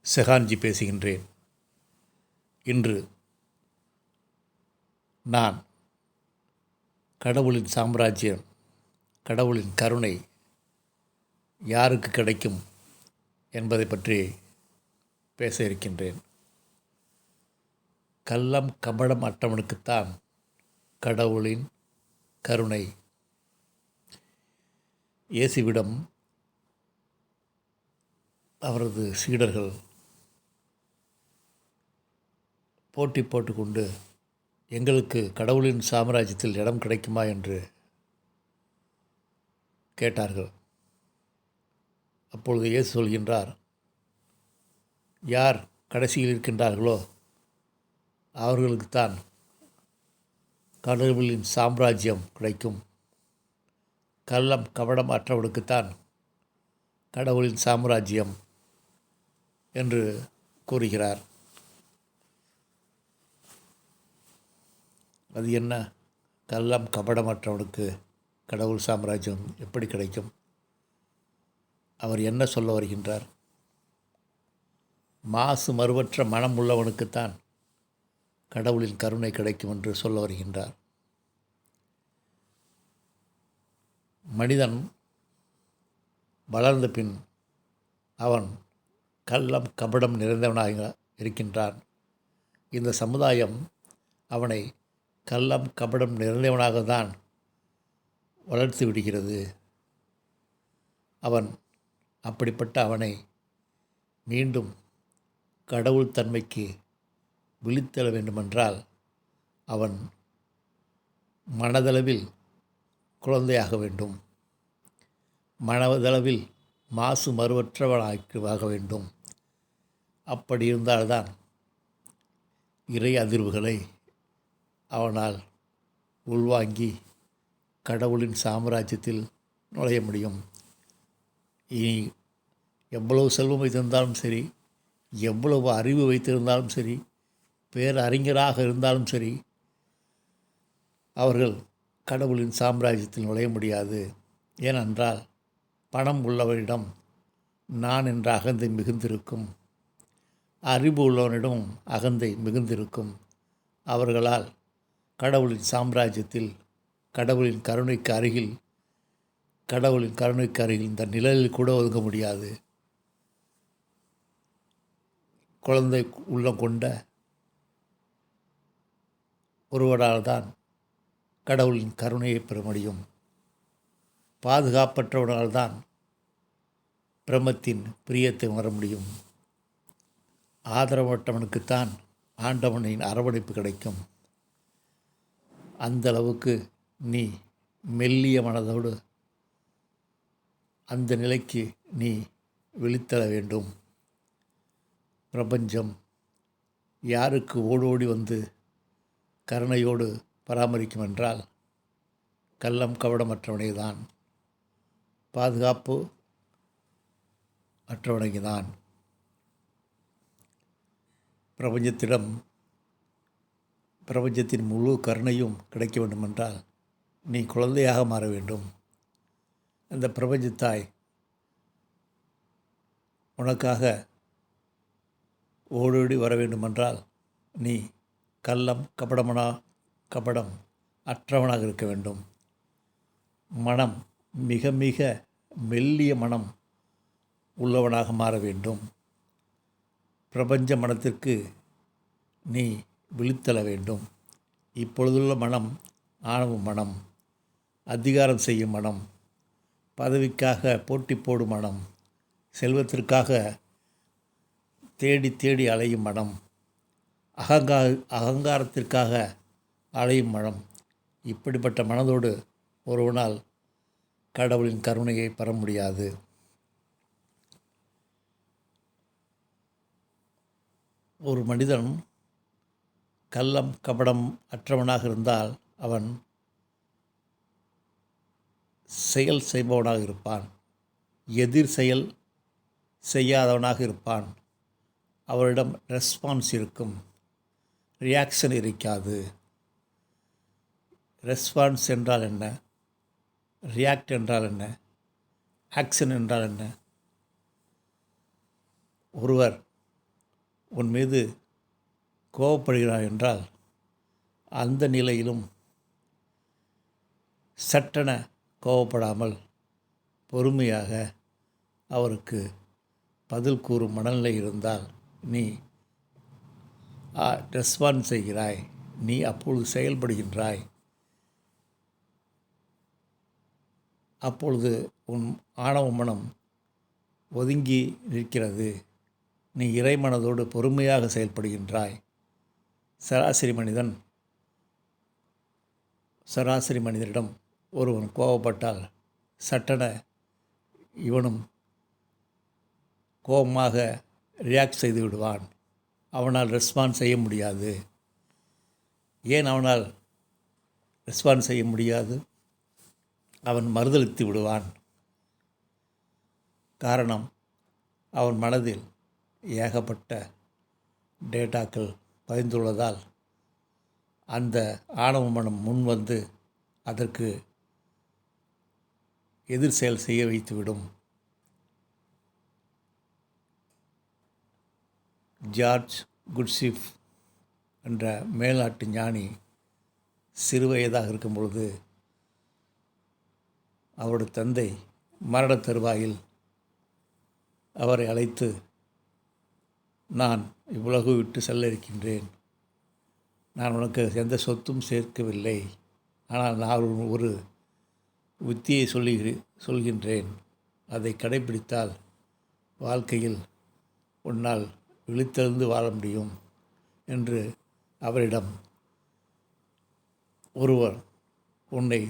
செஹான்ஜி பேசுகின்றேன். இன்று நான் கடவுளின் சாம்ராஜ்யம், கடவுளின் கருணை யாருக்கு கிடைக்கும் என்பதை பற்றி பேச இருக்கின்றேன். கள்ளம் கபடம் அற்றவனுக்குத்தான் கடவுளின் கருணை. இயேசுவிடம் அவரது சீடர்கள் போட்டி போட்டுக்கொண்டு எங்களுக்கு கடவுளின் சாம்ராஜ்யத்தில் இடம் கிடைக்குமா என்று கேட்டார்கள். அப்பொழுது இயேசு சொல்கின்றார், யார் கடைசியில் இருக்கின்றார்களோ அவர்களுக்குத்தான் கடவுளின் சாம்ராஜ்யம் கிடைக்கும். கள்ளம் கபடம் அற்றவனுக்குத்தான் கடவுளின் சாம்ராஜ்யம் என்று கூறுகிறார். அது என்ன? கள்ளம் கபடமற்றவனுக்கு கடவுள் சாம்ராஜ்யம் எப்படி கிடைக்கும்? அவர் என்ன சொல்ல வருகின்றார்? மாசு மறுவற்ற மனம் உள்ளவனுக்குத்தான் கடவுளின் கருணை கிடைக்கும் என்று சொல்ல வருகின்றார். மனிதன் வளர்ந்த பின் அவன் கள்ளம் கபடம் நிறைந்தவனாக இருக்கின்றான். இந்த சமுதாயம் அவனை கள்ளம் கபடம் நிறைந்தவனாக தான் வளர்த்து விடுகிறது. அப்படிப்பட்ட அவனை மீண்டும் கடவுள் தன்மைக்கு விழித்தெழ வேண்டுமென்றால் அவன் மனதளவில் குழந்தையாக வேண்டும், மனதளவில் மாசு மறுவற்றவனாக வேண்டும். அப்படி இருந்தால்தான் இறை அதிர்வுகளை அவனால் உள்வாங்கி கடவுளின் சாம்ராஜ்யத்தில் நுழைய முடியும். இனி எவ்வளவு செல்வம் வைத்திருந்தாலும் சரி, எவ்வளவு அறிவு வைத்திருந்தாலும் சரி, பேரறிஞராக இருந்தாலும் சரி, அவர்கள் கடவுளின் சாம்ராஜ்யத்தில் நுழைய முடியாது. ஏனென்றால் பணம் உள்ளவரிடம் நான் என்ற அகந்தை மிகுந்திருக்கும், அறிவு உள்ளவனிடம் அகந்தை மிகுந்திருக்கும். அவர்களால் கடவுளின் சாம்ராஜ்யத்தில் கடவுளின் கருணைக்கு அருகில் இந்த நிழலில் கூட ஒதுங்க முடியாது. குழந்தை உள்ளம் கொண்ட ஒருவரால் தான் கடவுளின் கருணையை பெற முடியும். பாதுகாப்பற்றவனால் தான் பிரம்மத்தின் பிரியத்தை உணர முடியும். ஆதரவற்றவனுக்குத்தான் ஆண்டவனின் அரவணைப்பு கிடைக்கும். அந்த அளவுக்கு நீ மெல்லிய மனதோடு அந்த நிலைக்கு நீ விழித்தெழ வேண்டும். பிரபஞ்சம் யாருக்கு ஓடோடி வந்து கருணையோடு பராமரிக்கும் என்றால் கள்ளம் கபடமற்றவனை தான், பாதுகாப்பு அற்றவனை தான். பிரபஞ்சத்தின் முழு கருணையும் கிடைக்க வேண்டுமென்றால் நீ குழந்தையாக மாற வேண்டும். அந்த பிரபஞ்சத்தாய் உனக்காக ஓடோடி வர வேண்டுமென்றால் நீ கள்ளம் கபடம் அற்றவனாக இருக்க வேண்டும். மனம் மிக மிக மெல்லிய மனம் உள்ளவனாக மாற வேண்டும். பிரபஞ்ச மனத்திற்கு நீ விழித்தெழ வேண்டும். இப்பொழுதுள்ள மனம் ஆணவ மனம், அதிகாரம் செய்யும் மனம், பதவிக்காக போட்டி போடும் மனம், செல்வத்திற்காக தேடி தேடி அலையும் மனம், அகங்காரத்திற்காக அலையும் மனம். இப்படிப்பட்ட மனதோடு ஒருவனால் கடவுளின் கருணையை பெற முடியாது. ஒரு மனிதன் கள்ளம் கபடம் அற்றவனாக இருந்தால் அவன் செயல் செய்பவனாக இருப்பான், எதிர் செயல் செய்யாதவனாக இருப்பான். அவரிடம் ரெஸ்பான்ஸ் இருக்கும், ரியாக்ஷன் இருக்காது. ரெஸ்பான்ஸ் என்றால் என்ன? ரியாக்ட் என்றால் என்ன? ஆக்ஷன் என்றால் என்ன? ஒருவர் உன் மீது கோபப்படுகிறார் என்றால் அந்த நிலையிலும் சட்டென கோபப்படாமல் பொறுமையாக அவருக்கு பதில் கூறும் மனநிலை இருந்தால் நீ ரெஸ்பான்ஸ் செய்கிறாய், நீ அப்பொழுது செயல்படுகின்றாய். அப்பொழுது உன் ஆணவ மனம் ஒதுங்கி நிற்கிறது. நீ இறைமனதோடு பொறுமையாக செயல்படுகின்றாய். சராசரி மனிதரிடம் ஒருவன் கோபப்பட்டால் சட்டென இவனும் கோபமாக ரியாக்ட் செய்து விடுவான். அவனால் ரெஸ்பான்ஸ் செய்ய முடியாது. ஏன் அவனால் ரெஸ்பான்ஸ் செய்ய முடியாது? அவன் மறுதலித்து விடுவான். காரணம், அவன் மனதில் ஏகப்பட்ட டேட்டாக்கள் பதிந்துள்ளதால் அந்த ஆணவ மனம் முன் வந்து அதற்கு எதிர் செயல் செய்ய வைத்துவிடும். ஜார்ஜ் குட்சிஃப் என்ற மேல்நாட்டு ஞானி சிறுவயதாக இருக்கும் பொழுது அவருடைய தந்தை மரணத் தருவாயில் அவரை அழைத்து, நான் இவ்வுலகு விட்டு செல்ல இருக்கின்றேன், நான் உனக்கு எந்த சொத்தும் சேர்க்கவில்லை, ஆனால் நான் ஒரு உத்தியை சொல்கின்றேன், அதை கடைபிடித்தால் வாழ்க்கையில் உன்னால் விழித்தெழுந்து வாழ முடியும் என்று அவரிடம் ஒருவர் உன்னை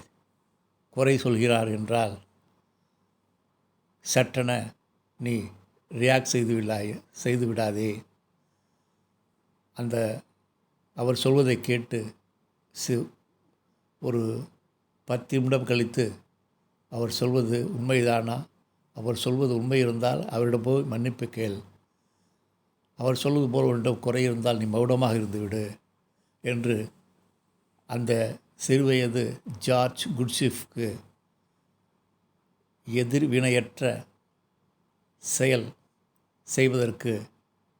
குறை சொல்கிறார் என்றால் சட்டென நீ ரியாக்ட் செய்து விடாதே. அவர் சொல்வதை கேட்டு ஒரு 10 நிமிடம் கழித்து அவர் சொல்வது உண்மைதானா, அவர் சொல்வது உண்மை இருந்தால் அவரிடம் போய் மன்னிப்பு கேள், அவர் சொல்வது போல் உன்னிடம் குறை இருந்தால் நீ மௌனமாக இருந்துவிடு என்று அந்த சிறுவயது ஜார்ஜ் குட்சிஃப்க்கு எதிர்வினையற்ற செயல் செய்வதற்கு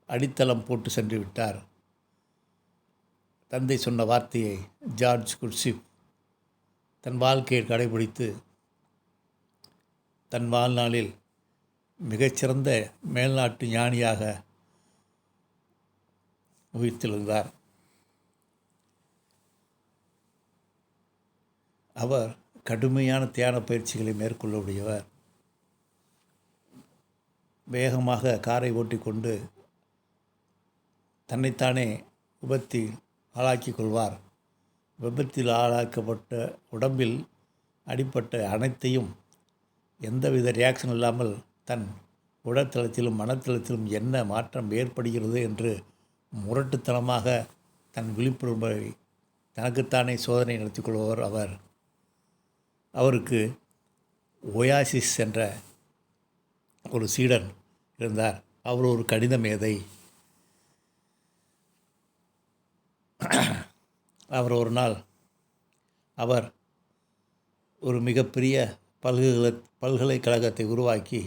அடித்தளம் போட்டு சென்று விட்டார். தந்தை சொன்ன வார்த்தையை ஜார்ஜ் குட்சிஃப் தன் வாழ்க்கையை கடைபிடித்து தன் வாழ்நாளில் மிகச்சிறந்த மேல்நாட்டு ஞானியாக உயிர்த்தெழுந்தார். அவர் கடுமையான தியான பயிற்சிகளை மேற்கொள்ளக்கூடியவர். வேகமாக காரை ஓட்டிக்கொண்டு தன்னைத்தானே விபத்தில் ஆளாக்கிக் கொள்வார். விபத்தில் ஆளாக்கப்பட்ட உடம்பில் அடிப்பட்ட அனைத்தையும் எந்தவித ரியாக்ஷன் இல்லாமல் தன் உடற்தளத்திலும் மனத்தளத்திலும் என்ன மாற்றம் ஏற்படுகிறது என்று முரட்டுத்தனமாக தன் விழிப்புணர்வை தனக்குத்தானே சோதனை நடத்தி கொள்பவர் அவர். அவருக்கு ஒயாசிஸ் என்ற ஒரு சீடன் இருந்தார். அவர் ஒரு கணித மேதை. அவர் ஒரு நாள் ஒரு மிகப்பெரிய பல்கலைக்கழகத்தை உருவாக்கி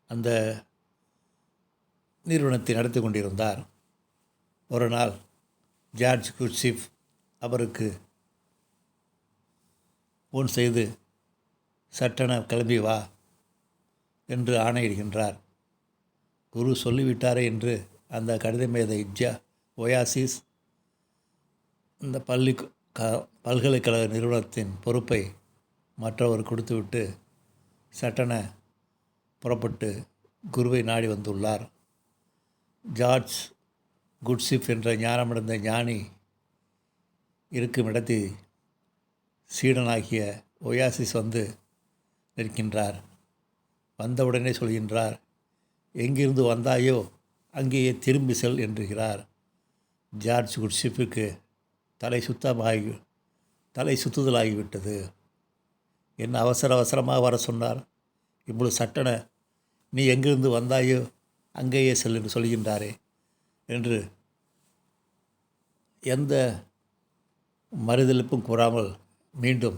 அந்த நிறுவனத்தை நடத்தி கொண்டிருந்தார். ஒரு நாள் ஜார்ஜ் குட்சிஃப் அவருக்கு ஃபோன் செய்து சட்டென கிளம்பி வா என்று ஆணையிடுகின்றார். குரு சொல்லிவிட்டாரே என்று அந்த கணித மேதை ஒயாசிஸ் இந்த பல்கலைக்கழக நிறுவனத்தின் பொறுப்பை மற்றவர் கொடுத்துவிட்டு சட்டென புறப்பட்டு குருவை நாடி வந்துள்ளார். ஜார்ஜ் குட்சிஃப் என்ற ஞானமடைந்த ஞானி இருக்கும் இடத்தில் சீடனாகிய ஒயாசிஸ் வந்து நிற்கின்றார். வந்தவுடனே சொல்கின்றார், எங்கிருந்து வந்தாயோ அங்கேயே திரும்பி செல் என்கிறார். ஜார்ஜ் குட்சிஃபுக்கு தலை சுத்துதலாகிவிட்டது. என்ன அவசரமாக வர சொன்னார், இப்பொழுது சட்டென நீ எங்கிருந்து வந்தாயோ அங்கேயே செல் என்று சொல்கின்றாரே என்று எந்த மறுதளிப்பும் கூறாமல் மீண்டும்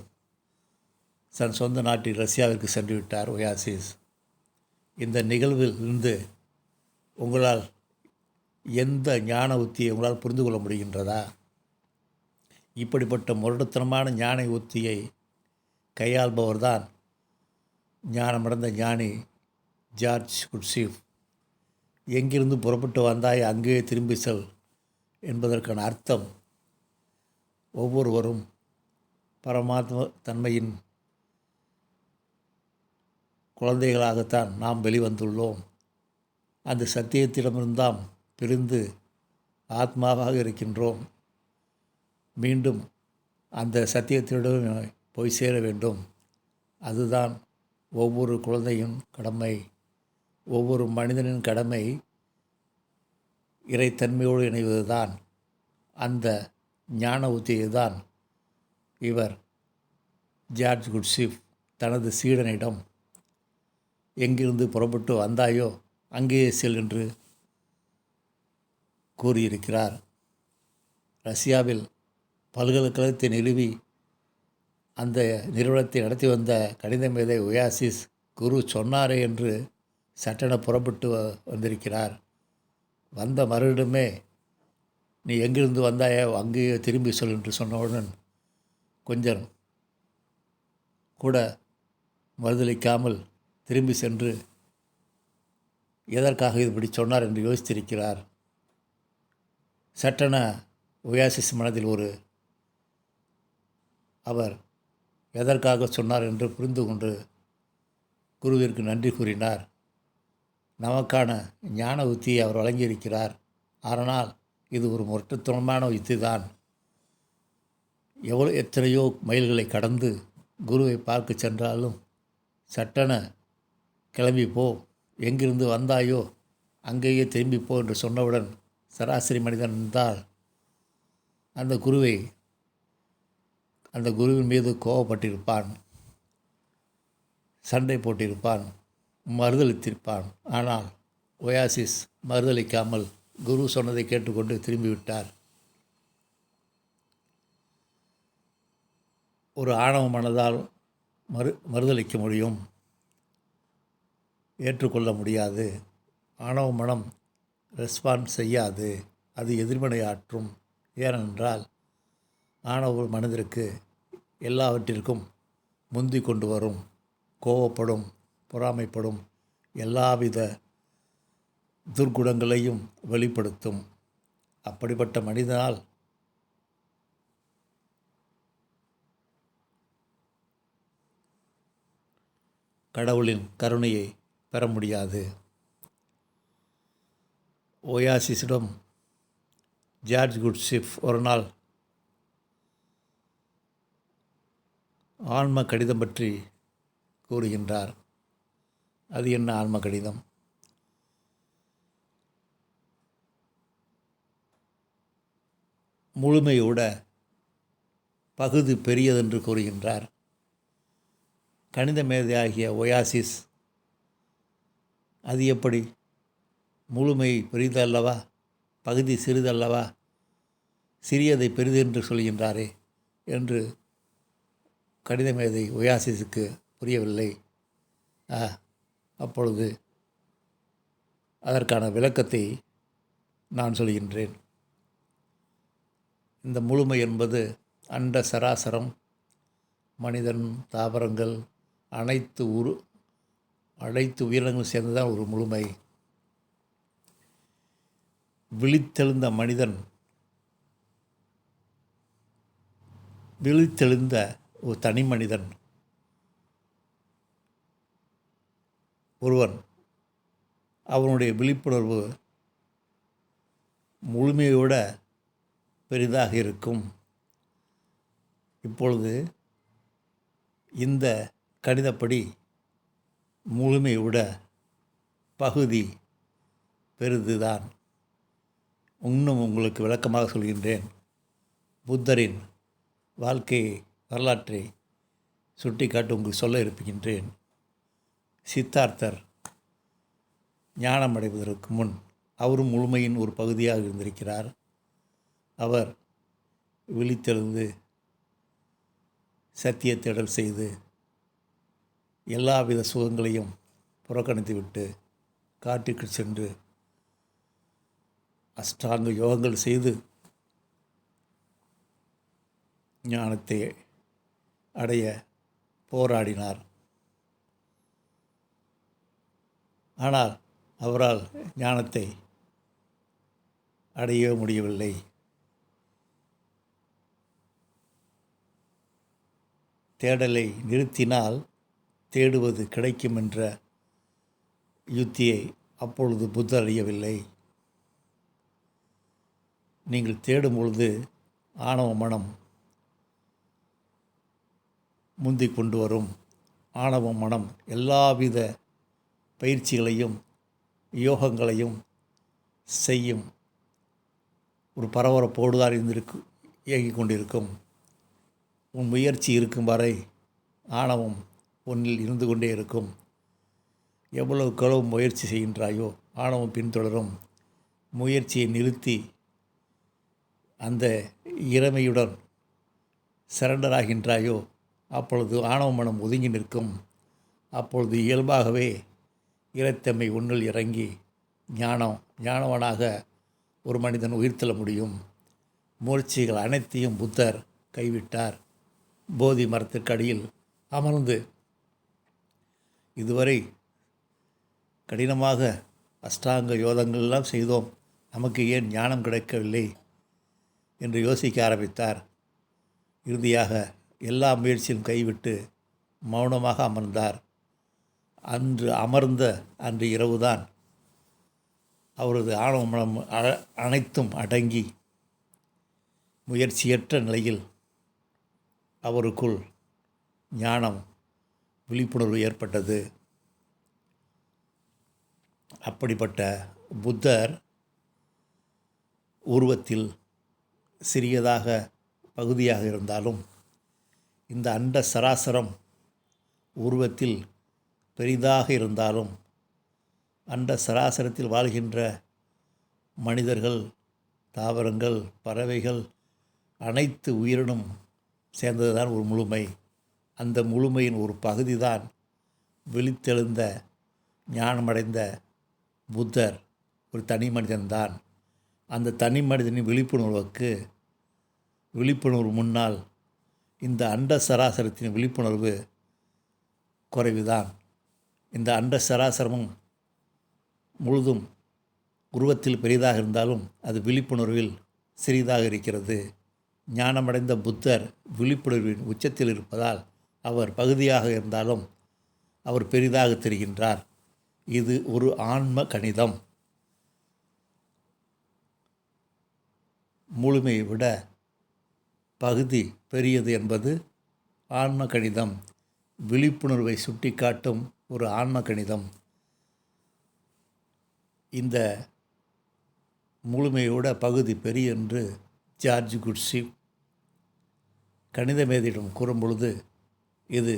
தன் சொந்த நாட்டில் ரஷ்யாவிற்கு சென்று விட்டார் ஒயாசிஸ். இந்த நிகழ்வில் இருந்து உங்களால் எந்த ஞான உத்தியை உங்களால் புரிந்து கொள்ள முடிகின்றதா? இப்படிப்பட்ட முரட்டுத்தனமான ஞான உத்தியை கையாள்பவர்தான் ஞானமடைந்த ஞானி ஜார்ஜ் குட்ஸிஃப். எங்கிருந்து புறப்பட்டு வந்தாய் அங்கே திரும்பி செல் என்பதற்கான அர்த்தம், ஒவ்வொருவரும் பரமாத்ம தன்மையின் குழந்தைகளாகத்தான் நாம் வெளிவந்துள்ளோம். அந்த சத்தியத்திடமிருந்தாம் பிரிந்து ஆத்மாவாக இருக்கின்றோம். மீண்டும் அந்த சத்தியத்திடம் போய் சேர வேண்டும். அதுதான் ஒவ்வொரு குழந்தையின் கடமை. ஒவ்வொரு மனிதனின் கடமை இறைத்தன்மையோடு இணைவதுதான். அந்த ஞான உத்தியை தான் இவர் ஜார்ஜ் குட்ஸிஃப் தனது சீடனிடம் எங்கிருந்து புறப்பட்டு வந்தாயோ அங்கேயே செல் என்று கூறியிருக்கிறார். ரஷ்யாவில் பல்கலைக்கழகத்தை நிறுவி அந்த நிறுவனத்தை நடத்தி வந்த கணித மேதை ஒயாசிஸ் குரு சொன்னாரே என்று சட்டென புறப்பட்டு வந்திருக்கிறார். வந்த மறுடமே நீ எங்கிருந்து வந்தாயோ அங்கேயே திரும்பி சொல் என்று சொன்னவுடன் கொஞ்சம் கூட மறுதளிக்காமல் திரும்பி சென்று எதற்காக இப்படி சொன்னார் என்று யோசித்திருக்கிறார். சட்டென ஒயாசிஸ் மனதில் அவர் எதற்காக சொன்னார் என்று புரிந்து கொண்டு குருவிற்கு நன்றி கூறினார். நமக்கான ஞான உத்தியை அவர் வழங்கியிருக்கிறார். ஆனால் இது ஒரு முரட்டுத்தனமான யுத்தி தான். எத்தனையோ மைல்களை கடந்து குருவை பார்க்க சென்றாலும் சட்டென கிளம்பி போ, எங்கிருந்து வந்தாயோ அங்கேயே திரும்பி போ என்று சொன்னவுடன் சராசரி மனிதன் இருந்தால் அந்த குருவின் மீது கோபப்பட்டிருப்பான், சண்டை போட்டிருப்பான், மறுதளித்திருப்பான். ஆனால் ஒயாசிஸ் மறுதளிக்காமல் குரு சொன்னதை கேட்டுக்கொண்டு திரும்பிவிட்டார். ஒரு ஆணவ மனதால் மறுதளிக்க முடியும், ஏற்றுக்கொள்ள முடியாது. ஆணவ மனம் ரெஸ்பான்ஸ் செய்யாது, அது எதிர்வினையாற்றும். ஏனென்றால் ஆணவ மனதிற்கு எல்லாவற்றிற்கும் முந்தி கொண்டு வரும், கோபப்படும், பொறாமைப்படும், எல்லாவித துர்க்குணங்களையும் வெளிப்படுத்தும். அப்படிப்பட்ட மனிதனால் கடவுளின் கருணையை பெற முடியாது. ஒயாசிஸிடம் ஜார்ஜ் குட்ஸிஃப் ஒரு நாள் ஆன்ம கடிதம் பற்றி கூறுகின்றார். அது என்ன ஆன்ம கடிதம்? முழுமையோட பகுதி பெரியதென்று கூறுகின்றார். கணித மேதையாகிய ஒயாசிஸ் அது எப்படி? முழுமை பெரிதல்லவா, பகுதி சிறிதல்லவா, சிறியதை பெரிது என்று சொல்கின்றாரே என்று கணித மேதை ஒயாசிஸுக்கு புரியவில்லை. அப்பொழுது அதற்கான விளக்கத்தை நான் சொல்கின்றேன். இந்த முழுமை என்பது அண்ட சராசரம், மனிதன், தாவரங்கள், அனைத்து உயிரினங்களும் சேர்ந்துதான் ஒரு முழுமை. விழித்தெழுந்த மனிதன், விழித்தெழுந்த ஒரு தனி மனிதன் ஒருவன், அவனுடைய விழிப்புணர்வு முழுமையோட பெரிதாக இருக்கும். இப்பொழுது இந்த கணிதப்படி முழுமையோட பகுதி பெரிதுதான். இன்னும் உங்களுக்கு விளக்கமாக சொல்கின்றேன். புத்தரின் வாழ்க்கை வரலாற்றை சுட்டிக்காட்டி உங்களுக்கு சொல்ல இருக்கின்றேன். சித்தார்த்தர் ஞானம் அடைவதற்கு முன் அவரும் முழுமையின் ஒரு பகுதியாக இருந்திருக்கிறார். அவர் விழித்தெழுந்து சத்தியத்தேடல் செய்து எல்லாவித சுகங்களையும் புறக்கணித்துவிட்டு காட்டுக்கு சென்று அஷ்டாங்க யோகங்கள் செய்து ஞானத்தை அடைய போராடினார். ஆனால் அவரால் ஞானத்தை அடையவே முடியவில்லை. தேடலை நிறுத்தினால் தேடுவது கிடைக்கும் என்ற யுத்தியை அப்பொழுது புத்தர் அறியவில்லை. நீங்கள் தேடும் பொழுது ஆணவ மனம் முந்தி கொண்டு வரும். ஆணவ மனம் எல்லாவித பயிற்சிகளையும் யோகங்களையும் செய்யும். ஒரு பரபரப்போடு தான் இயங்கிக் கொண்டிருக்கும். உன் முயற்சி இருக்கும் வரை ஆணவம் உன்னில் இருந்து கொண்டே இருக்கும். எவ்வளவு முயற்சி செய்கின்றாயோ ஆணவம் பின்தொடரும். முயற்சியை நிறுத்தி அந்த இறைமையுடன் சரண்டர் ஆகின்றாயோ அப்பொழுது ஆணவ மனம் ஒதுங்கி நிற்கும். அப்பொழுது இயல்பாகவே இறைத்தன்மை உன்னில் இறங்கி ஞானவனாக ஒரு மனிதன் உயிர்த்தெழ முடியும். முயற்சிகள் அனைத்தையும் புத்தர் கைவிட்டார். போதி மரத்திற்கு அடியில் அமர்ந்து இதுவரை கடினமாக அஷ்டாங்க யோகங்கள்லாம் செய்தோம், நமக்கு ஏன் ஞானம் கிடைக்கவில்லை என்று யோசிக்க ஆரம்பித்தார். இறுதியாக எல்லா முயற்சியும் கைவிட்டு மௌனமாக அமர்ந்தார். அன்று இரவுதான் அவரது ஆணவ மனம் அனைத்தும் அடங்கி முயற்சியற்ற நிலையில் அவருக்குள் ஞானம் விழிப்புணர்வு ஏற்பட்டது. அப்படிப்பட்ட புத்தர் உருவத்தில் சிறியதாக பகுதியாக இருந்தாலும் இந்த அண்ட சராசரம் உருவத்தில் பெரிதாக இருந்தாலும் அண்ட சராசரத்தில் வாழ்கின்ற மனிதர்கள், தாவரங்கள், பறவைகள் அனைத்து உயிரினும் சேர்ந்தது தான் ஒரு முழுமை. அந்த முழுமையின் ஒரு பகுதி தான் விழித்தெழுந்த ஞானமடைந்த புத்தர் ஒரு தனி மனிதன்தான். அந்த தனி மனிதனின் விழிப்புணர்வு முன்னால் இந்த அண்ட சராசரத்தின் விழிப்புணர்வு குறைவுதான். இந்த அண்ட சராசரமும் முழுதும் உருவத்தில் பெரிதாக இருந்தாலும் அது விழிப்புணர்வில் சிறிதாக இருக்கிறது. ஞானமடைந்த புத்தர் விழிப்புணர்வின் உச்சத்தில் இருப்பதால் அவர் பகுதியாக இருந்தாலும் அவர் பெரிதாக தெரிகின்றார். இது ஒரு ஆன்ம கணிதம். முழுமையை விட பகுதி பெரியது என்பது ஆன்ம கணிதம். விழிப்புணர்வை சுட்டிக்காட்டும் ஒரு ஆன்ம கணிதம். இந்த முழுமையோட பகுதி பெரிய என்று ஜார்ஜ் குட்ஸி கணித மேதையிடம் கூறும் பொழுது இது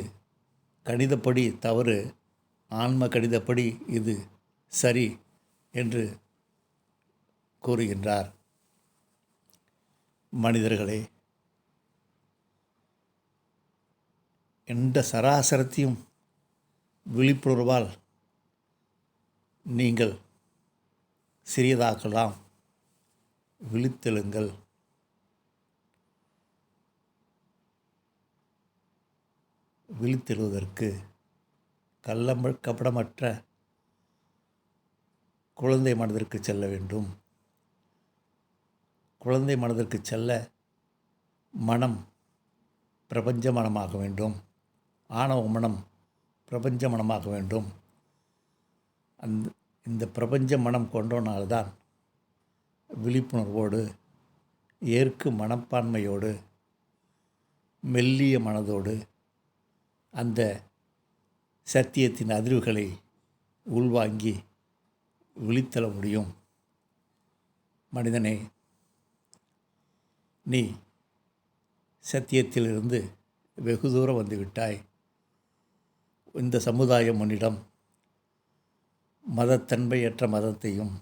கணிதப்படி தவறு, ஆன்ம கணிதப்படி இது சரி என்று கூறுகின்றார். மனிதர்களே, எந்த சராசரத்தையும் விழிப்புணர்வால் நீங்கள் சிறியதாக்கலாம். விழித்தெழுங்கள். விழித்தெழுவதற்கு கபடமற்ற குழந்தை மனதிற்கு செல்ல வேண்டும். குழந்தை மனதிற்கு செல்ல மனம் பிரபஞ்ச மனமாக வேண்டும். ஆணவ மனம் பிரபஞ்ச மனமாக வேண்டும். இந்த பிரபஞ்ச மனம் கொண்டோனால்தான் விழிப்புணர்வோடு, ஏற்கும் மனப்பான்மையோடு, மெல்லிய மனதோடு அந்த சத்தியத்தின் அதிர்வுகளை உள்வாங்கி விழித்தெழ முடியும். மனிதனே, நீ சத்தியத்திலிருந்து வெகு தூரம் வந்துவிட்டாய். இந்த சமுதாயம் உன்னிடம் மதத்தன்மையற்ற மதத்தையும்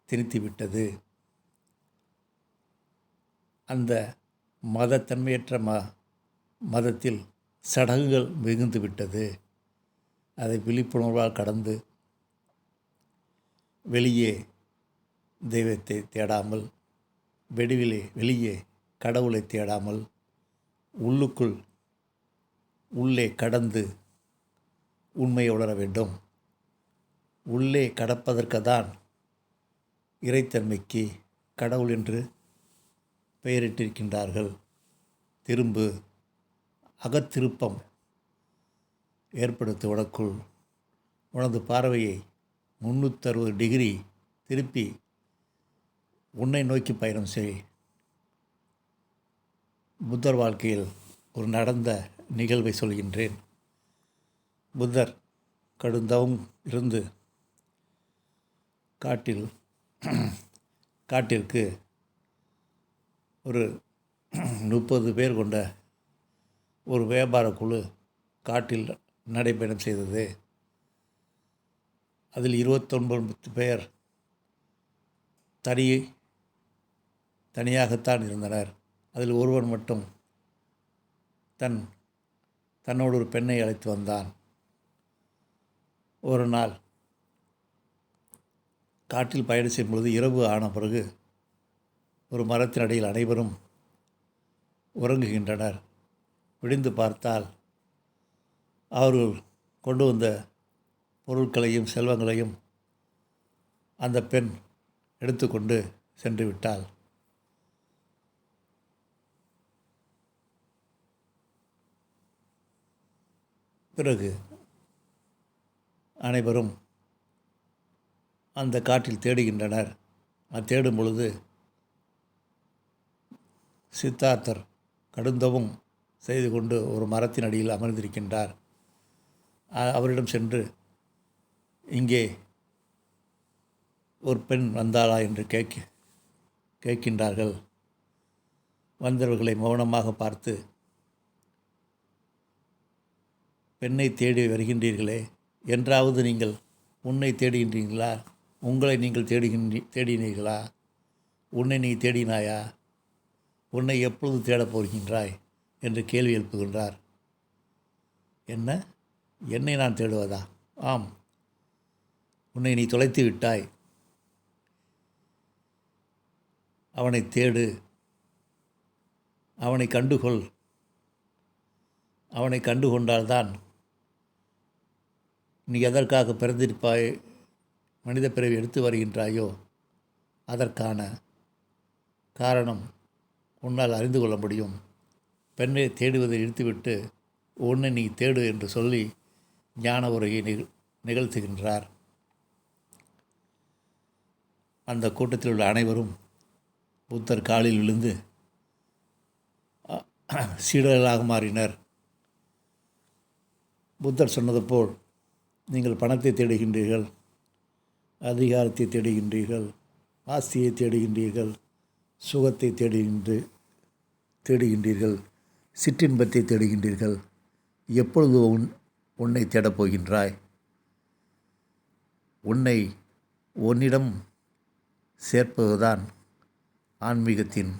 திணித்துவிட்டது. அந்த மதத்தன்மையற்ற மதத்தில் சடங்குகள் மிகுந்து விட்டது. அதை விழிப்புணர்வால் கடந்து வெளியே தெய்வத்தை தேடாமல், வெளியே கடவுளை தேடாமல், உள்ளுக்குள் உள்ளே கடந்து உண்மையை உணர வேண்டும். உள்ளே கடப்பதற்கு தான் இறைத்தன்மைக்கு கடவுள் என்று பெயரிட்டிருக்கின்றார்கள். திரும்பு, அகத்திருப்பம் ஏற்படுத்த உனது பார்வையை 360 டிகிரி திருப்பி உன்னை நோக்கி பயணம் செய். புத்தர் வாழ்க்கையில் ஒரு நடந்த நிகழ்வை சொல்கின்றேன். புத்தர் கடுந்தவம் இருந்து காட்டிற்கு ஒரு 30 பேர் கொண்ட ஒரு வியாபார குழு காட்டில் நடைபயணம் செய்தது. அதில் 29 பேர் தனியாகத்தான் இருந்தனர். அதில் ஒருவன் மட்டும் தன்னோடு ஒரு பெண்ணை அழைத்து வந்தான். ஒரு நாள் காட்டில் பயணம் செய்யும் பொழுது இரவு ஆன பிறகு ஒரு மரத்தின் அடியில் அனைவரும் உறங்குகின்றனர். விடிந்து பார்த்தால் அவர்கள் கொண்டு வந்த பொருட்களையும் செல்வங்களையும் அந்த பெண் எடுத்துக்கொண்டு சென்று விட்டாள். பிறகு அனைவரும் அந்த காட்டில் தேடுகின்றனர். தேடும் பொழுது சித்தார்த்தர் கடுந்தவம் செய்து கொண்டு ஒரு மரத்தின் அடியில் அமர்ந்திருக்கின்றார். அவரிடம் சென்று, இங்கே ஒரு பெண் வந்தாளா என்று கேட்கின்றார்கள். வந்தவர்களை மௌனமாக பார்த்து, பெண்ணை தேடி வருகின்றீர்களே, என்றாவது நீங்கள் உன்னை தேடுகின்றீர்களா? உங்களை நீங்கள் தேடினீர்களா? உன்னை நீ தேடினாயா? உன்னை எப்பொழுது தேடப் போகின்றாய் என்று கேள்வி எழுப்புகின்றார். என்ன, என்னை நான் தேடுவதா? ஆம், உன்னை நீ தொலைத்து விட்டாய். அவனை தேடு, அவனை கண்டுகொள். அவனை கண்டுகொண்டால்தான் நீ எதற்காக பிறந்திருப்பாய், மனித பிறவி எடுத்து வருகின்றாயோ அதற்கான காரணம் உன்னால் அறிந்து கொள்ள முடியும். பெண்ணை தேடுவதை இழுத்துவிட்டு உன்னை நீ தேடு என்று சொல்லி ஞான உரையை நிகழ்த்துகின்றார். அந்த கூட்டத்தில் உள்ள அனைவரும் புத்தர் காலில் விழுந்து சீடர்களாக மாறினர். புத்தர் சொன்னது போல், நீங்கள் பணத்தை தேடுகின்றீர்கள், அதிகாரத்தை தேடுகின்றீர்கள், ஆஸ்தியை தேடுகின்றீர்கள், சுகத்தை தேடுகின்றீர்கள், சிற்றின்பத்தை தேடுகின்றீர்கள். எப்பொழுது உன்னை தேடப் போகின்றாய்? உன்னை உன்னிடம் சேர்ப்பதுதான் ஆன்மீகத்தின்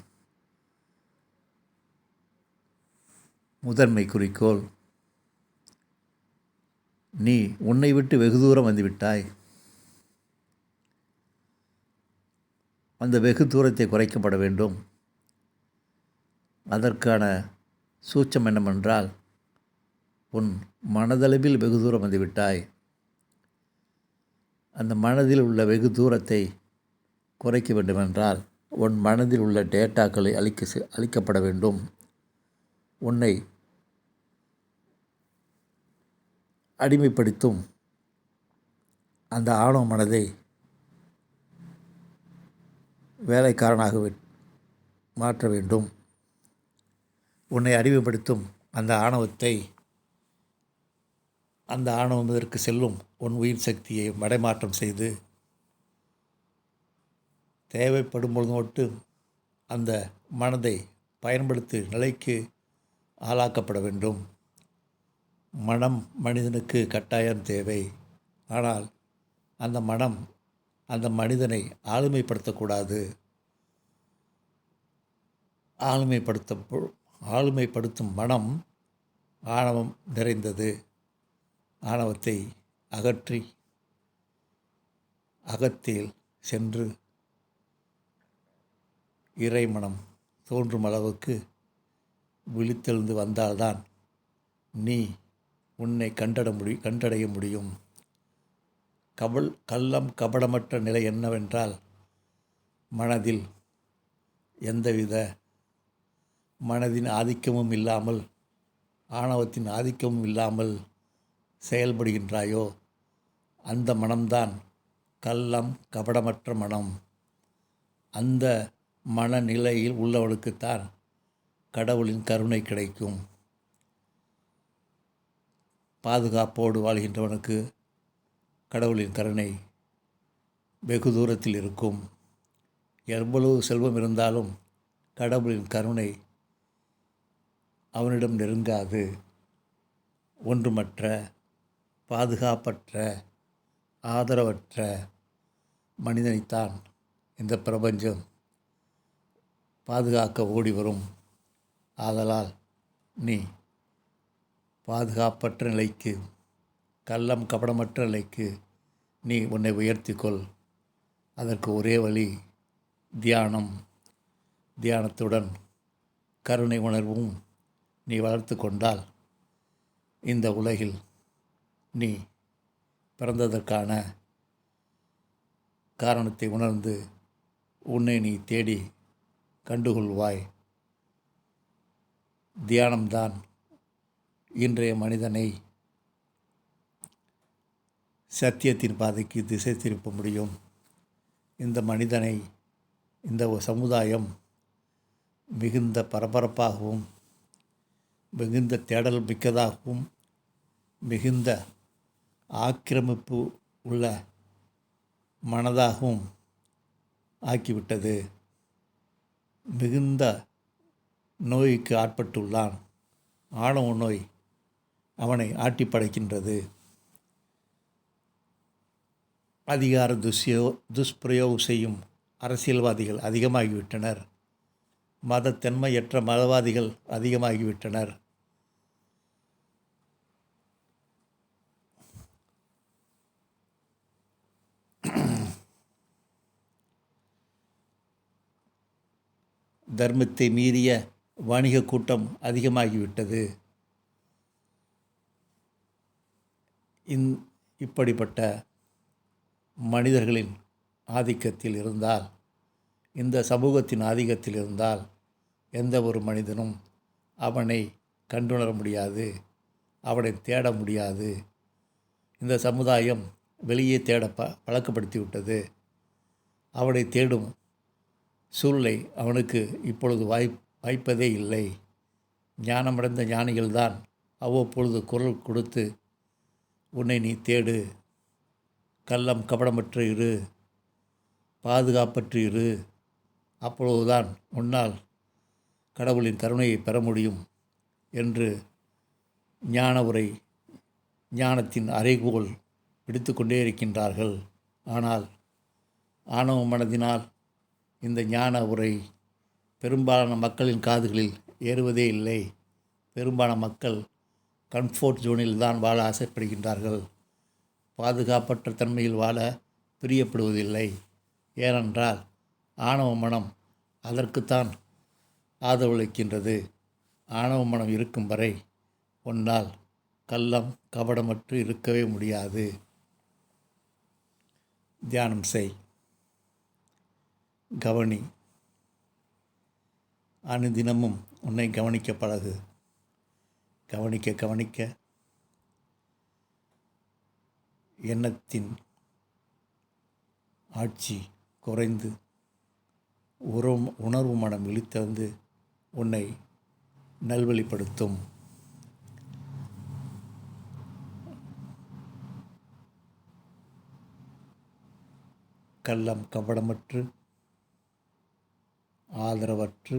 முதன்மை குறிக்கோள். நீ உன்னை விட்டு வெகு தூரம் வந்துவிட்டாய். அந்த வெகு தூரத்தை குறைக்கப்பட வேண்டும். அதற்கான சூட்சம் என்னவென்றால், உன் மனதளவில் வெகு தூரம் வந்துவிட்டாய். அந்த மனதில் உள்ள வெகு தூரத்தை குறைக்க வேண்டுமென்றால் உன் மனதில் உள்ள டேட்டாக்களை அழிக்கப்பட வேண்டும். உன்னை அடிமைப்படுத்தும் அந்த ஆணவ மனதை வேலைக்காரனாக மாற்ற வேண்டும். உன்னை அடிமைப்படுத்தும் அந்த ஆணவம் இதற்கு செல்லும் உன் உயிர் சக்தியை மடைமாற்றம் செய்து தேவைப்படும் பொழுது மட்டும் அந்த மனதை பயன்படுத்தி நிலைக்கு ஆளாக்கப்பட வேண்டும். மனம் மனிதனுக்கு கட்டாயம் தேவை. ஆனால் அந்த மனம் அந்த மனிதனை ஆளுமைப்படுத்தக்கூடாது. ஆளுமைப்படுத்தும் மனம் ஆணவம் நிறைந்தது. ஆணவத்தை அகற்றி அகத்தில் சென்று இறைமனம் தோன்றும் அளவுக்கு விழித்தெழுந்து வந்தால்தான் நீ உன்னை கண்டடைய முடியும். கள்ளம் கபடமற்ற நிலை என்னவென்றால், மனதில் எந்தவித மனதின் ஆதிக்கமும் இல்லாமல், ஆணவத்தின் ஆதிக்கமும் இல்லாமல் செயல்படுகின்றாயோ, அந்த மனம்தான் கள்ளம் கபடமற்ற மனம். அந்த மனநிலையில் உள்ளவனுக்குத்தான் கடவுளின் கருணை கிடைக்கும். பாதுகாப்போடு வாழ்கின்றவனுக்கு கடவுளின் கருணை வெகு தூரத்தில் இருக்கும். எவ்வளவு செல்வம் இருந்தாலும் கடவுளின் கருணை அவனிடம் நெருங்காது. ஒன்றுமற்ற, பாதுகாப்பற்ற, ஆதரவற்ற மனிதனைத்தான் இந்த பிரபஞ்சம் பாதுகாக்க ஓடி வரும். ஆதலால் நீ பாதுகாப்பற்ற நிலைக்கு, கள்ளம் கபடமற்ற நிலைக்கு நீ உன்னை உயர்த்திக்கொள். அதற்கு ஒரே வழி தியானம். தியானத்துடன் கருணை உணர்வும் நீ வளர்த்து கொண்டால் இந்த உலகில் நீ பிறந்ததற்கான காரணத்தை உணர்ந்து உன்னை நீ தேடி கண்டுகொள்வாய். தியானம்தான் இன்றைய மனிதனை சத்தியத்தின் பாதைக்கு திசை திருப்ப முடியும். இந்த மனிதனை, இந்த சமுதாயம் மிகுந்த பரபரப்பாகவும், மிகுந்த தேடல் மிக்கதாகவும், மிகுந்த ஆக்கிரமிப்பு உள்ள மனதாகவும் ஆக்கிவிட்டது. மிகுந்த நோய்க்கு ஆட்பட்டுள்ளான். ஆணவ நோய் அவனை ஆட்டி படைக்கின்றது. அதிகார துஷ்பிரயோகம் செய்யும் அரசியல்வாதிகள் அதிகமாகிவிட்டனர். மதத்தன்மையற்ற மதவாதிகள் அதிகமாகிவிட்டனர். தர்மத்தை மீறிய வணிக கூட்டம் அதிகமாகிவிட்டது. இப்படிப்பட்ட மனிதர்களின் ஆதிக்கத்தில் இருந்தால், இந்த சமூகத்தின் ஆதிக்கத்தில் இருந்தால் எந்த ஒரு மனிதனும் அவனை கண்டுணர முடியாது, அவனை தேட முடியாது. இந்த சமுதாயம் வெளியே தேட பழக்கப்படுத்திவிட்டது. அவனை தேடும் சூழ்நிலை அவனுக்கு இப்பொழுது வாய்ப்பதே இல்லை. ஞானமடைந்த ஞானிகள்தான் அவ்வப்பொழுது குரல் கொடுத்து, உன்னை நீ தேடு, கள்ளம் கபடமற்று இரு, பாதுகாப்பற்று இரு, அப்பொழுதுதான் உன்னால் கடவுளின் கருணையை பெற முடியும் என்று ஞான உரை, ஞானத்தின் அறைகோல் விடுத்து கொண்டே இருக்கின்றார்கள். ஆனால் ஆணவ மனதினால் இந்த ஞான உரை பெரும்பாலான மக்களின் காதுகளில் ஏறுவதே இல்லை. பெரும்பாலான மக்கள் கம்ஃபோர்ட் ஜோனில் தான் வாழ ஆசைப்படுகின்றார்கள். பாதுகாப்பற்ற தன்மையில் வாழ பிரியப்படுவதில்லை. ஏனென்றால் ஆணவ மனம் அதற்குத்தான் ஆதரவளிக்கின்றது. ஆணவ மனம் இருக்கும் வரை உன்னால் கள்ளம் கபடமற்று இருக்கவே முடியாது. தியானம் செய், கவனி. அனுதினமும் உன்னை கவனிக்க பழகு. கவனிக்க கவனிக்க எண்ணத்தின் ஆட்சி குறைந்து உணர்வு மனம் விழித்தெழுந்து உன்னை நல்வழிப்படுத்தும். கள்ளம் கபடமற்று, ஆதரவற்று,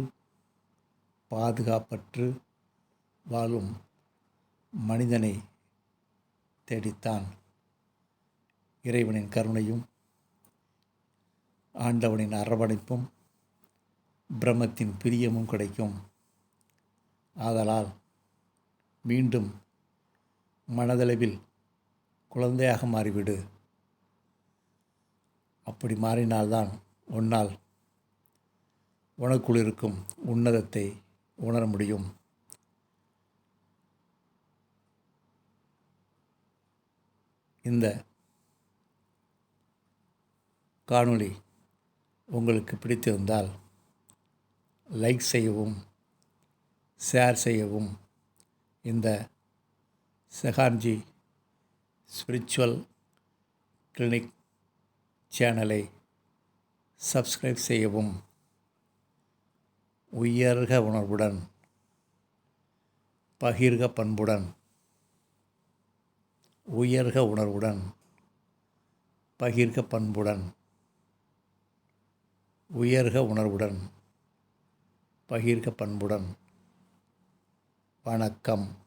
பாதுகாப்பற்று வாழும் மனிதனை தேடித்தான் இறைவனின் கருணையும், ஆண்டவனின் அரவணைப்பும், பிரம்மத்தின் பிரியமும் கிடைக்கும். ஆதலால் மீண்டும் மனதளவில் குழந்தையாக மாறிவிடு. அப்படி மாறினால்தான் உன்னால் உனக்குள் இருக்கும் உன்னதத்தை உணர முடியும். இந்த காணொளி உங்களுக்கு பிடித்திருந்தால் லைக் செய்யவும், ஷேர் செய்யவும், இந்த ஷெஹான்ஜி ஸ்பிரிச்சுவல் கிளினிக் சேனலை சப்ஸ்கிரைப் செய்யவும். உயர்க உணர்வுடன், பகிர்க பண்புடன், உயர்க உணர்வுடன், பகிர்க பண்புடன், உயர்க உணர்வுடன், பகிர்க பண்புடன். வணக்கம்.